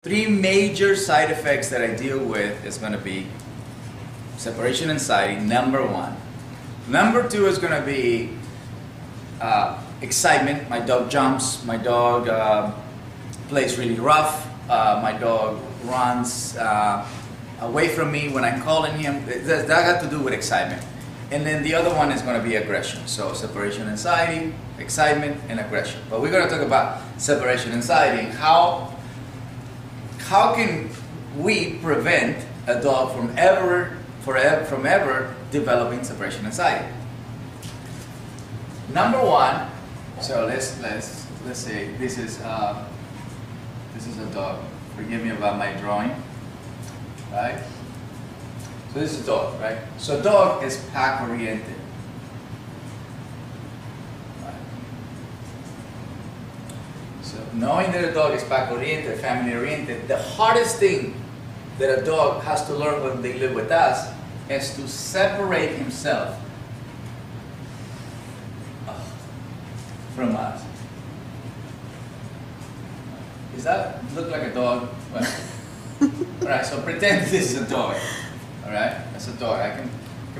Three major side effects that I deal with is going to be separation anxiety, number one. Number two is going to be excitement. My dog jumps, my dog plays really rough, my dog runs away from me when I'm calling him. That got to do with excitement. And then the other one is going to be aggression. So separation anxiety, excitement, and aggression. But we're going to talk about separation anxiety. How can we prevent a dog from ever developing separation anxiety? Number one, so let's say this is a dog. Forgive me about my drawing, right? So this is a dog, right? So dog is pack oriented. So knowing that a dog is pack oriented, family oriented, the hardest thing that a dog has to learn when they live with us is to separate himself from us. Does that look like a dog? Well, alright, so pretend this is a dog. Alright, that's a dog. I can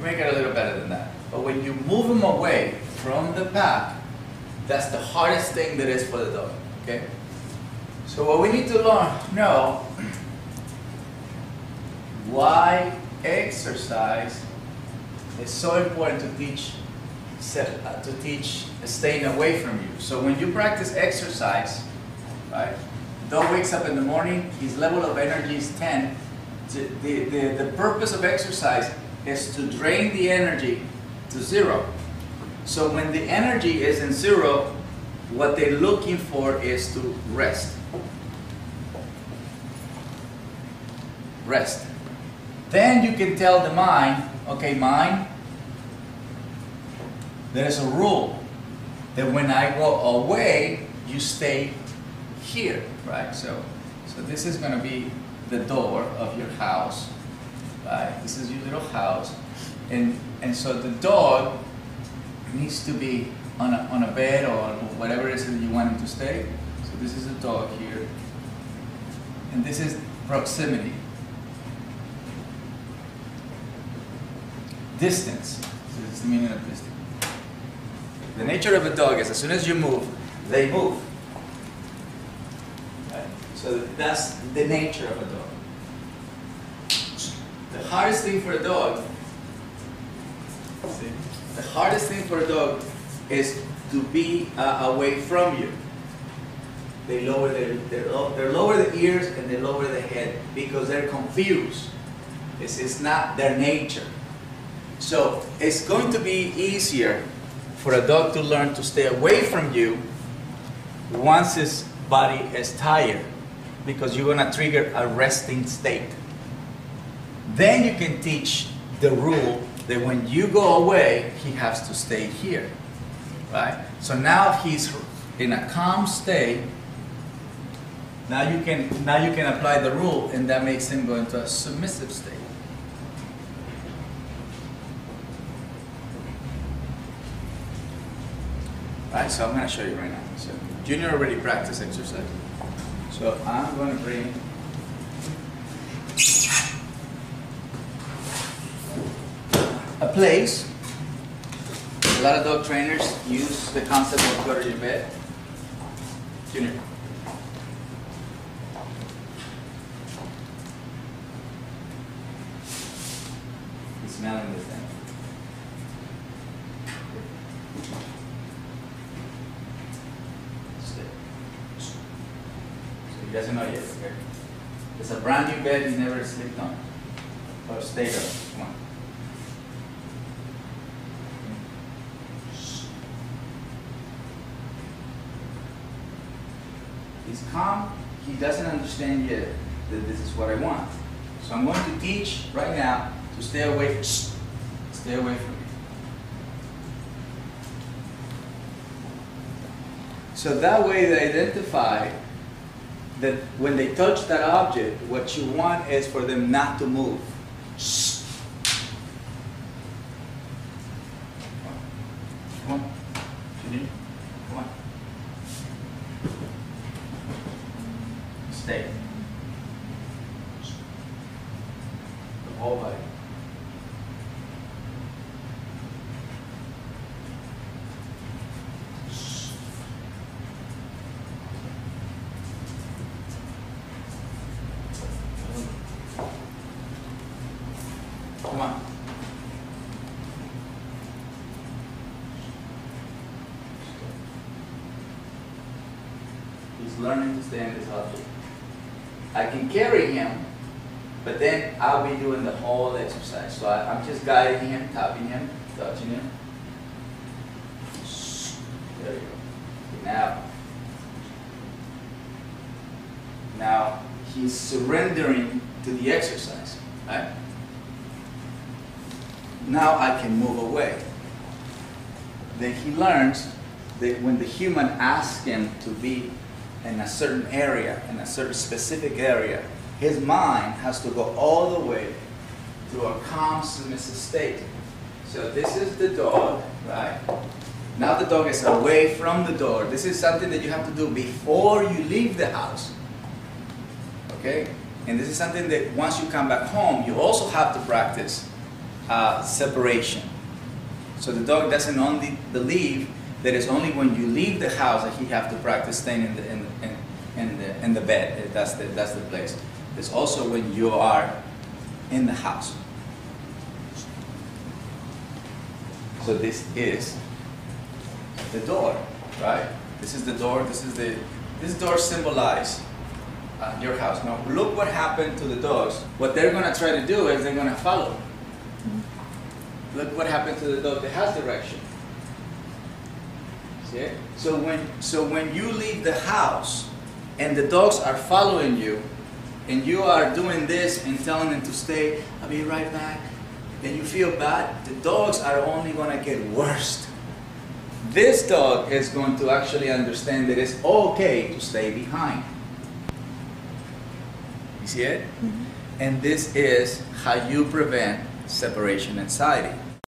make it a little better than that. But when you move him away from the pack, that's the hardest thing there is for the dog. Okay? So what we need to know why exercise is so important to teach staying away from you. So when you practice exercise, right? Dog wakes up in the morning, his level of energy is 10. The purpose of exercise is to drain the energy to 0. So when the energy is in 0, what they're looking for is to rest. Rest. Then you can tell the mind, okay, mind, there's a rule that when I go away, you stay here, right? So this is going to be the door of your house, right? This is your little house, and so the dog needs to be on a bed or whatever it is that you want him to stay. So this is a dog here, and this is proximity. Distance. So this is the meaning of distance. The nature of a dog is as soon as you move, they move. Right? So that's the nature of a dog. The hardest thing for a dog, is to be away from you. They lower they lower the ears and they lower the head because they're confused. It's not their nature. So it's going to be easier for a dog to learn to stay away from you once his body is tired, because you're going to trigger a resting state. Then you can teach the rule that when you go away, he has to stay here, right? So now if he's in a calm state, now you can apply the rule, and that makes him go into a submissive state. Right, so I'm going to show you right now. So Junior already practiced exercise. So I'm going to bring a place. A lot of dog trainers use the concept of go to your bed. Junior. He's smelling this thing. He doesn't know yet, okay? It's a brand new bed he's never slept on or stayed on. Come on. He's calm. He doesn't understand yet that this is what I want. So I'm going to teach right now to stay away. Stay away from me. So that way they identify that when they touch that object, what you want is for them not to move. Come on. Come on. Stay. whole body. Come on. He's learning to stay in this object. I can carry him, but then I'll be doing the whole exercise. So I'm just guiding him, tapping him, touching him. There you go. Now he's surrendering to the exercise, right? Now I can move away. Then he learns that when the human asks him to be in a certain area, in a certain specific area, his mind has to go all the way to a calm, submissive state. So this is the dog, right? Now the dog is away from the door. This is something that you have to do before you leave the house. Okay? And this is something that once you come back home, you also have to practice separation. So the dog doesn't only believe that it's only when you leave the house that he have to practice staying in the bed. That's the place. It's also when you are in the house. So this is the door, right? This is the door. This door symbolizes your house. Now look what happened to the dogs. What they're going to try to do is they're going to follow. Look what happened to the dog that has direction. See it? So when you leave the house and the dogs are following you, and you are doing this and telling them to stay, I'll be right back, then you feel bad, the dogs are only going to get worse. This dog is going to actually understand that it's okay to stay behind. You see it? Mm-hmm. And this is how you prevent separation anxiety.